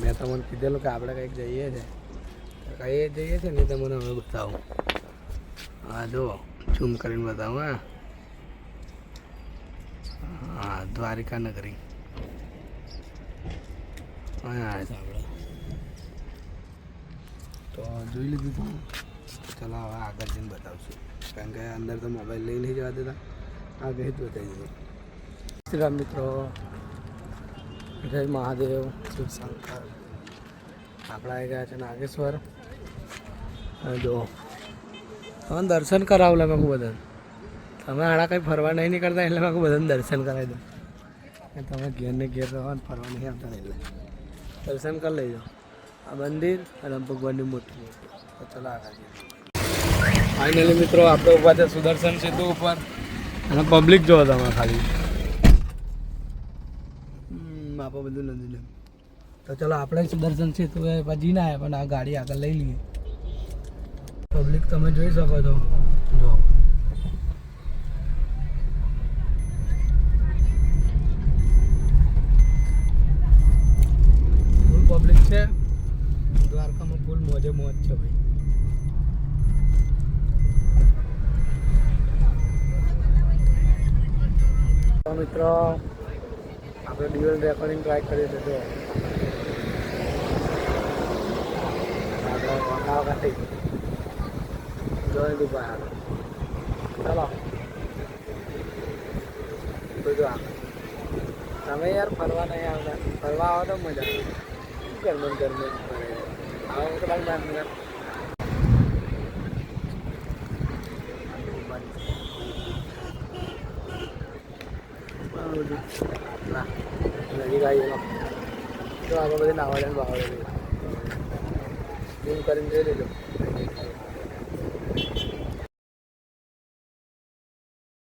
મેં તમને કીધેલું કે આપણે કંઈક જઈએ છે, કઈ જઈએ છે ને તમને હવે બતાવું. હા જો ઝૂમ કરીને બતાવું. હા દ્વારિકા નગરી અહીંયા છે આપણે. તો જોઈ લીધું તું. ચાલો હવે આગળ જઈને બતાવશું, કારણ કે અંદર તો મોબાઈલ લઈ નહીં જવા દેતા, આગળ જ બતાવી દીધું. શ્રી રામ મિત્રો, જય મહાદેવ, શિવ શંકર. આપણે આવી ગયા છે નાગેશ્વર. જો તમે દર્શન કરાવલે મેં બધા, તમે આડા કંઈ ફરવા નહીં નીકળતા એટલે મેં બધાને દર્શન કરાવી દઉં. તમે ઘેર ને ઘેર રહો ને ફરવા નહીં આવતા એટલે દર્શન કરી લેજો. આ મંદિર અને ભગવાનની મૂર્તિ. તો ચલો આગળ. ફાઇનલી મિત્રો આપણે ઊભા છે સુદર્શન સેતુ ઉપર અને પબ્લિક જોવો તમે ખાલી. આપણે બધું નદી લે. તો ચલો આપણે સુદર્શન સેતુ પછી ના આવ્યા, પણ આ ગાડી આગળ લઈ લઈએ. પબ્લિક તમે જોઈ શકો છો. જો ફૂલ પબ્લિક છે દ્વારકામાં, ફૂલ મોજે મોજ છે ભાઈ. તો મિત્રો આપણે ડ્યુઅલ રેકોર્ડિંગ ટ્રાય કરીએ છીએ. જો જોઈ દઉં બહાર. ચાલો બધું આગળ. તમે યાર ફરવા નહીં આવતા, ફરવા આવો તો મજા ગરમી ગરમી આવો તો ભાઈ 5 મિનિટ. નજીક આવી ગયો તો આગળ બધી નાવા જાય બાવળે ઝૂમ કરીને જોઈ લેજો.